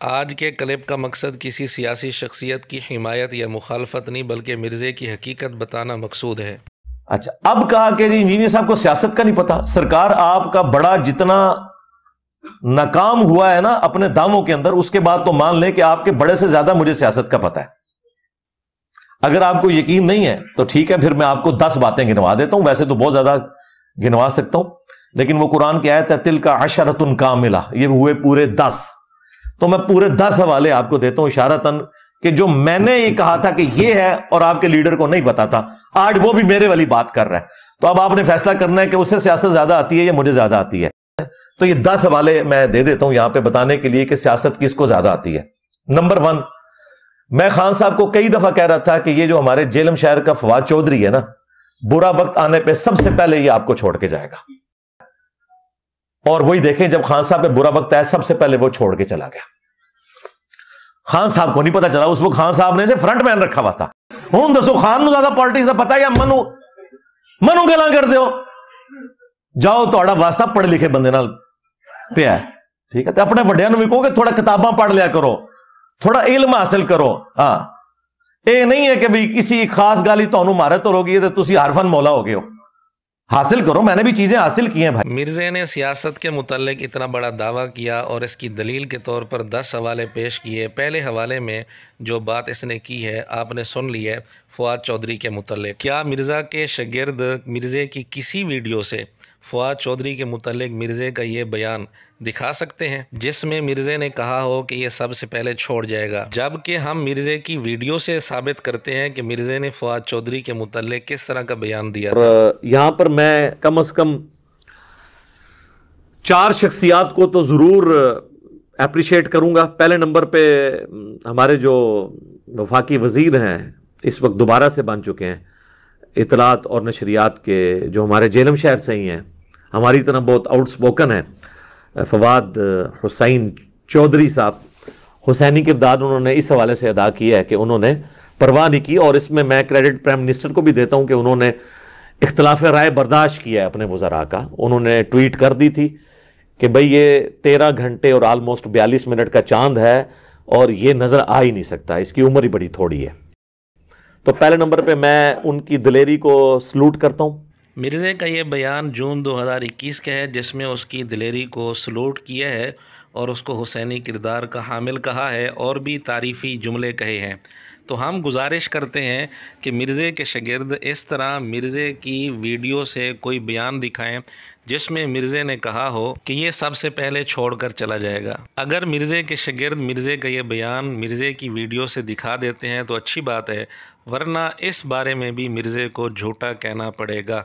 आज के क्लिप का मकसद किसी सियासी शख्सियत की हिमायत या मुखालफत नहीं, बल्कि मिर्ज़े की हकीकत बताना मकसूद है। अच्छा, अब कहा कि जी इंजीनियर साहब को सियासत का नहीं पता। सरकार, आपका बड़ा जितना नाकाम हुआ है ना अपने दावों के अंदर, उसके बाद तो मान लें कि आपके बड़े से ज्यादा मुझे सियासत का पता है। अगर आपको यकीन नहीं है तो ठीक है, फिर मैं आपको 10 बातें गिनवा देता हूं। वैसे तो बहुत ज्यादा गिनवा सकता हूं, लेकिन वो कुरान की आयत है तिल का अशरतुन कामिला, ये हुए पूरे 10। तो मैं पूरे 10 हवाले आपको देता हूं इशारतन, कि जो मैंने ये कहा था कि ये है और आपके लीडर को नहीं पता था, आज वो भी मेरे वाली बात कर रहा है। तो अब आपने फैसला करना है कि उससे सियासत ज्यादा आती है या मुझे ज्यादा आती है। तो ये 10 हवाले मैं दे देता हूं यहां पे बताने के लिए कि सियासत किसको ज्यादा आती है। नंबर 1, मैं खान साहब को कई दफा कह रहा था कि ये जो हमारे जेलम शहर का फवाद चौधरी है ना, बुरा वक्त आने पे सबसे पहले ये आपको छोड़ के जाएगा। और वही देखें, जब खान साहब पे बुरा वक्त आया सबसे पहले वो छोड़ के चला गया। खान साहब को नहीं पता चला, उस वक्त खान साहब ने से फ्रंट मैन रखा हुआ था। हूं दसो खान नूं ज्यादा पॉलिटिक्स का पता या मनु गल्लां करदे हो? जाओ, तुहाड़ा वास्ता पढ़े लिखे बंदे नाल पिया है, ठीक है। तो अपने वड्डियां नूं भी कहो कि थोड़ा किताबां पढ़ लिया करो, थोड़ा इल्म हासिल करो। हाँ, ये नहीं है कि भाई किसी खास गाली तुहानू मारे तो रोगी तो तुसी हरफन मौला हो गए हो। हासिल करो, मैंने भी चीजें हासिल की हैं भाई। मिर्ज़े ने सियासत के मुतल्लिक इतना बड़ा दावा किया और इसकी दलील के तौर पर 10 हवाले पेश किए। पहले हवाले में जो बात इसने की है आपने सुन ली है फवाद चौधरी के मुतल्लिक। क्या मिर्ज़ा के शागिर्द मिर्ज़े की किसी वीडियो से फवाद चौधरी के मुतल्लिक मिर्ज़े का ये बयान दिखा सकते हैं जिसमें मिर्ज़े ने कहा हो कि ये सबसे पहले छोड़ जाएगा, जबकि हम मिर्ज़े की वीडियो से साबित करते हैं कि मिर्ज़े ने फवाद चौधरी के मुतल्लिक किस तरह का बयान दिया था। यहां पर मैं कम से कम 4 शख्सियात को तो जरूर अप्रिशिएट करूंगा। पहले नंबर पे हमारे जो वफाकी वजीर हैं, इस वक्त दोबारा से बन चुके हैं इतलात और नशरियात के, जो हमारे जेलम शहर से ही हैं, हमारी तरह बहुत आउटस्पोकन है, फवाद हुसैन चौधरी साहब। हुसैनी किरदार उन्होंने इस हवाले से अदा किया है कि उन्होंने परवाह नहीं की, और इसमें मैं क्रेडिट प्राइम मिनिस्टर को भी देता हूं कि उन्होंने इख्तलाफ राय बर्दाश्त किया है अपने वज़रा का। उन्होंने ट्वीट कर दी थी कि भाई ये 13 घंटे और ऑलमोस्ट 42 मिनट का चांद है और ये नज़र आ ही नहीं सकता, इसकी उम्र ही बड़ी थोड़ी है। तो पहले नंबर पे मैं उनकी दिलेरी को सलूट करता हूँ। मिर्ज़े का ये बयान जून 2021 का है, जिसमें उसकी दिलेरी को सलूट किया है और उसको हुसैनी किरदार का हामिल कहा है और भी तारीफ़ी जुमले कहे हैं। तो हम गुजारिश करते हैं कि मिर्ज़े के शागिर्द इस तरह मिर्ज़े की वीडियो से कोई बयान दिखाएं जिसमें मिर्ज़े ने कहा हो कि ये सबसे पहले छोड़कर चला जाएगा। अगर मिर्ज़े के शागिर्द मिर्ज़े का ये बयान मिर्ज़े की वीडियो से दिखा देते हैं तो अच्छी बात है, वरना इस बारे में भी मिर्ज़े को झूठा कहना पड़ेगा।